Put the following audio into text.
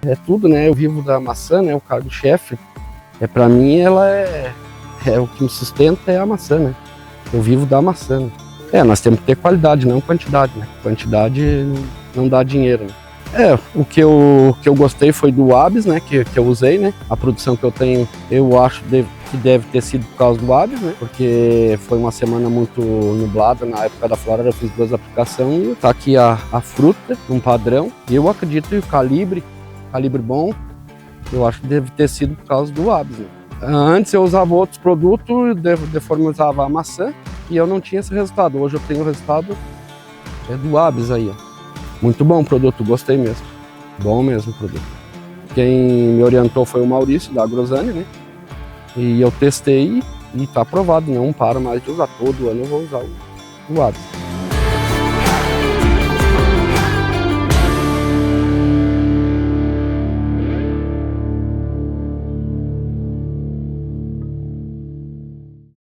É tudo, né? Eu vivo da maçã, né? O cargo-chefe. Para mim, ela é o que me sustenta é a maçã, né? Eu vivo da maçã. Né? Nós temos que ter qualidade, não quantidade, né? Quantidade não dá dinheiro, né? O que eu gostei foi do Abis, né? Que eu usei, né? A produção que eu tenho, eu acho que deve ter sido por causa do Abis, né? Porque foi uma semana muito nublada, na época da florada eu fiz 2 aplicações e tá aqui a fruta, um padrão. E eu acredito que o calibre bom, eu acho que deve ter sido por causa do Abis, né? Antes eu usava outros produtos, deformizava a maçã e eu não tinha esse resultado. Hoje eu tenho o resultado do Abis aí, ó. Muito bom o produto, gostei mesmo. Bom mesmo o produto. Quem me orientou foi o Maurício, da Agrosane, né? E eu testei e tá aprovado, não paro mais de usar. Todo ano eu vou usar o Abis.